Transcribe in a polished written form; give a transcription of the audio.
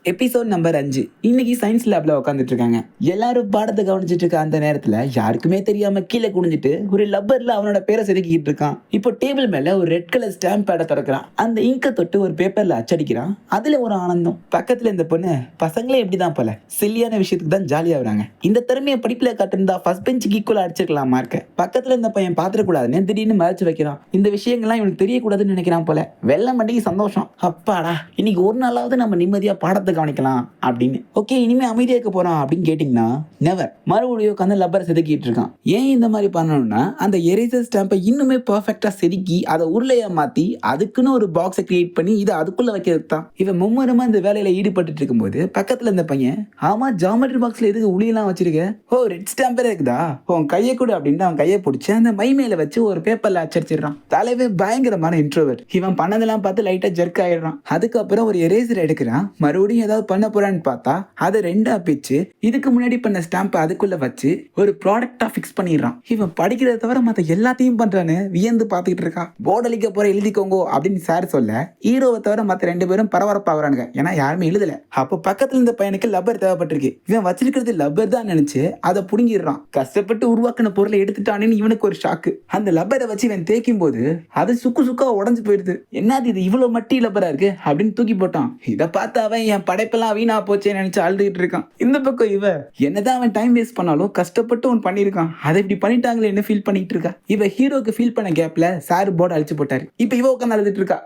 Episode number 5. இன்னைக்கு science லேப்ல உட்காந்துட்டு இருக்காங்க. எல்லாரும் பாடத்தை கவனிச்சிட்டு இருக்க அந்த நேரத்துல யாருக்குமே தெரியாம கீழே குனிஞ்சிட்டு ஒரு லப்பர்ல அவனோட பேரை செதுக்கிட்டு இருக்கான். இப்போ டேபிள் மேல ஒரு ரெட் கலர் ஸ்டாம்ப் பேட திறக்கிறான். அந்த இங்க தொட்டு ஒரு பேப்பர்ல அச்சடிக்கிறான். அதுல ஒரு ஆனந்தம். பக்கத்துல இந்த பொண்ணு பசங்களே எப்படிதான் போல சில்லியான விஷயத்துக்கு தான் ஜாலியா வராங்க. இந்த திறமையை படிப்புல காட்டிருந்தா ஃபர்ஸ்ட் பெஞ்சுக்கு ஈக்குவலா அடிச்சிருக்கலாம் மார்க்க. பக்கத்துல இந்த பையன் பாத்திரக்கூடாதுன்னு திடீர்னு மறைச்சு வைக்கிறான். இந்த விஷயங்கள்லாம் இவனுக்கு தெரியக்கூடாதுன்னு நினைக்கிறான் போல. வெள்ளம் மண்டிக்கு சந்தோஷம். அப்பாடா, இன்னைக்கு ஒரு நாளாவது நம்ம நிம்மதியா பாடத்தை கவனிக்கலாம் அப்படின்னு. ஓகே, இனிமே அமைதியா இருக்க போறான் அப்படின்னு கேட்டீங்கன்னா நெவர். மறுபடியும் உட்காந்து லப்பரை செதுக்கிட்டு இருக்கான். ஏன் இந்த மாதிரி பண்ணணும்னா அந்த எரேசர் ஸ்டாம்பை இன்னுமே பர்ஃபெக்டா செதுக்கி அதை உருளையா மாத்தி அதுக்குன்னு ஒரு பாக்ஸை கிரியேட் பண்ணி இதை அதுக்குள்ள வைக்கிறது தான். இவன் மும்முரமா இந்த வேலையில ஈடுபட்டு இருக்கும்போது பக்கத்துல இந்த பையன், ஆமா ஜாமெட்ரி பாக்ஸ்ல எதுக்கு உளியெல்லாம் வச்சிருக்க? ஓ, ரெட் ஸ்டாம்பே இருக்குதா, உன் கையை கூட அப்படின்னு அவன் கையை பிடிச்சி அந்த மை மேல வச்சு ஒரு பேப்பர்ல அச்சடிச்சிடறான். தலைவே பயங்கரமான இன்ட்ரோவர்ட். இவன் பண்ணதெல்லாம் பார்த்து லைட்டா ஜெர்க் ஆயிடுறான். அதுக்கப்புறம் ஒரு எரேசர் எடுக்கிறான். மறுபடியும் ஏதாவது பண்ண போறான்னு பார்த்தா அதை ரெண்டா பிச்சு இதுக்கு முன்னாடி பண்ண ஸ்டாம்ப் அதுக்குள்ள வச்சு ஒரு ப்ராடக்டா ஃபிக்ஸ் பண்ணிடுறான். இவன் படிக்கிறத தவிர மத்த எல்லாத்தையும் பண்றான்னு வியந்து பார்த்துக்கிட்டு இருக்கா. போர்டு அழிக்க போற எழுதிக்கோங்க அப்படின்னு சார் சொல்ல ஹீரோவை தவிர மத்த 2 பேரும் பரபரப்பாகிறானுங்க. ஏன்னா யாருமே எழுதல. அப்போ பக்கத்துல இந்த பையனுக்கு லப்பர் தேவைப்பட்டிருக்கு. இவன் வச்சிருக்கிறது லப்பர் தான் நினைச்சு அதை புடுங்கிடுறான். கஷ்டப்பட்டு உருவாக்கின பொருளை எடுத்துட்டானேன்னு இவனுக்கு ஒரு ஷாக்கு. அந்த லப்பரை வச்சு இவன் தேய்க்கும் போது அது சுக்கு சுக்கா உடஞ்சு போயிடுது. என்னது இது இவ்வளவு மட்டி லப்பரா இருக்கு அப்படின்னு தூக்கி போட்டான். இதை பார்த்து அவன் என் படைப்பெல்லாம் வீணா போச்சே நினைச்சு அழுதுகிட்டு இருக்கான். இந்த பக்கம் இவ என்னதான் அவன் டைம் வேஸ்ட் பண்ணாலும் கஷ்டப்பட்டு அவன் பண்ணிருக்கான். அதை இப்படி பண்ணிட்டாங்களே என்ன ஃபீல் பண்ணிட்டு இருக்கா. இவ ஹீரோக்கு ஃபீல் பண்ண கேப்ல சார் போர்டு அழிச்சு போட்டாரு. இப்ப இவ உட்காந்து அழுதுட்டு இருக்கா.